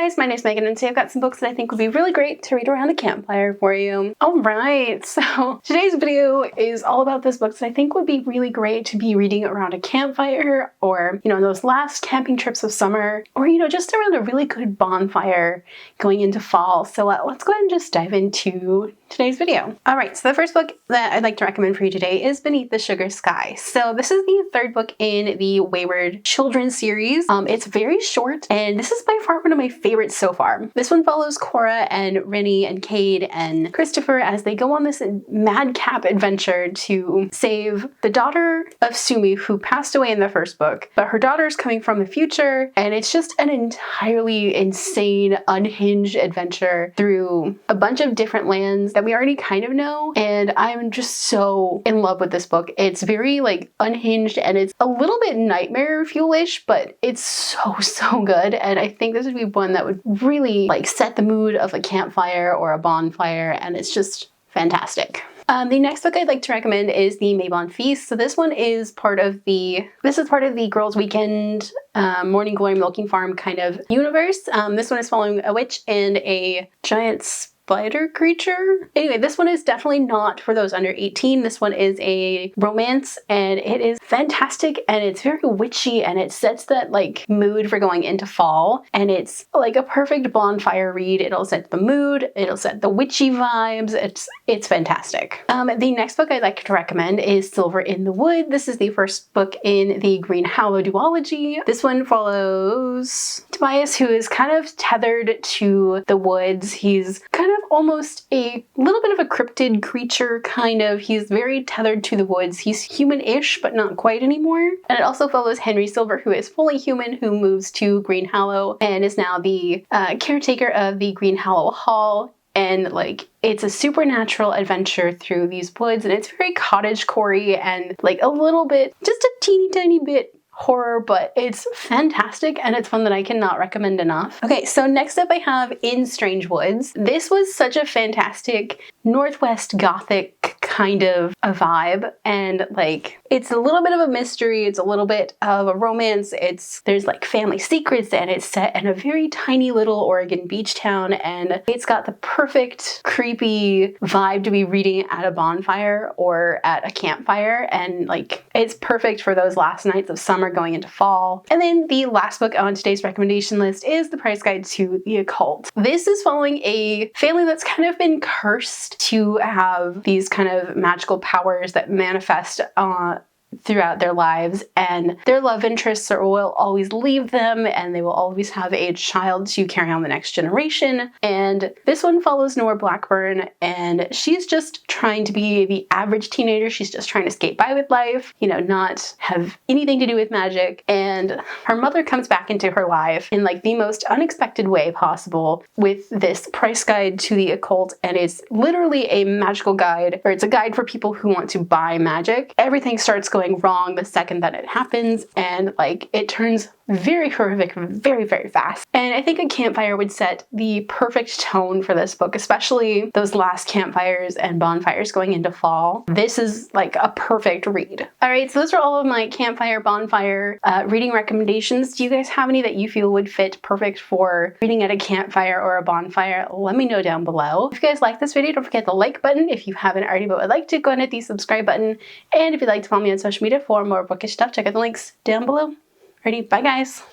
guys, my name is Megan and today I've got some books that I think would be really great to read around a campfire for you. Alright, so today's video is all about this book that I think would be really great to be reading around a campfire or, those last camping trips of summer or, just around a really good bonfire going into fall. So let's go ahead and just dive into today's video. Alright, so the first book that I'd like to recommend for you today is Beneath the Sugar Sky. So this is the third book in the Wayward Children series. It's very short and this is by far one of my favorites so far. This one follows Cora and Rennie and Cade and Christopher as they go on this madcap adventure to save the daughter of Sumi, who passed away in the first book, but her daughter is coming from the future, and it's just an entirely insane, unhinged adventure through a bunch of different lands that we already kind of know, and I'm just so in love with this book. It's very unhinged and it's a little bit nightmare fuel-ish, but it's so good, and I think this would be one that would really set the mood of a campfire or a bonfire, and it's just fantastic. The next book I'd like to recommend is The Mabon Feast. So this one is part of the Girls Weekend Morning Glory Milking Farm kind of universe. This one is following a witch and a giant spider creature. Anyway, this one is definitely not for those under 18. This one is a romance and it is fantastic and it's very witchy and it sets that mood for going into fall, and it's a perfect bonfire read. It'll set the mood, it'll set the witchy vibes. It's fantastic. The next book I'd like to recommend is Silver in the Wood. This is the first book in the Green Hallow duology. This one follows Tobias, who is kind of tethered to the woods. He's kind of almost a little bit of a cryptid creature, kind of. He's very tethered to the woods. He's human-ish, but not quite anymore. And it also follows Henry Silver, who is fully human, who moves to Green Hallow and is now the caretaker of the Green Hallow Hall. And it's a supernatural adventure through these woods, and it's very cottagecore and a little bit, just a teeny tiny bit horror, but it's fantastic and it's one that I cannot recommend enough. Okay, so next up I have In Strange Woods. This was such a fantastic Northwest Gothic kind of a vibe, and it's a little bit of a mystery, it's a little bit of a romance, there's family secrets, and it's set in a very tiny little Oregon beach town, and it's got the perfect creepy vibe to be reading at a bonfire or at a campfire, and it's perfect for those last nights of summer going into fall. And then the last book on today's recommendation list is The Price Guide to the Occult. This is following a family that's kind of been cursed to have these kind of magical powers that manifest throughout their lives, and their love interests will always leave them, and they will always have a child to carry on the next generation. And this one follows Nora Blackburn, and she's just trying to be the average teenager. She's just trying to skate by with life, not have anything to do with magic. And her mother comes back into her life in the most unexpected way possible with this price guide to the occult, and it's literally a magical guide, or it's a guide for people who want to buy magic. Everything starts going wrong the second that it happens, and it turns very horrific very fast. And I think a campfire would set the perfect tone for this book, especially those last campfires and bonfires going into fall. This is a perfect read. Alright, so those are all of my campfire, bonfire reading recommendations. Do you guys have any that you feel would fit perfect for reading at a campfire or a bonfire? Let me know down below. If you guys like this video, don't forget the like button if you haven't already but would like to. Go ahead and hit the subscribe button, and if you'd like to follow me on social media for more bookish stuff, check out the links down below. Alrighty, bye guys!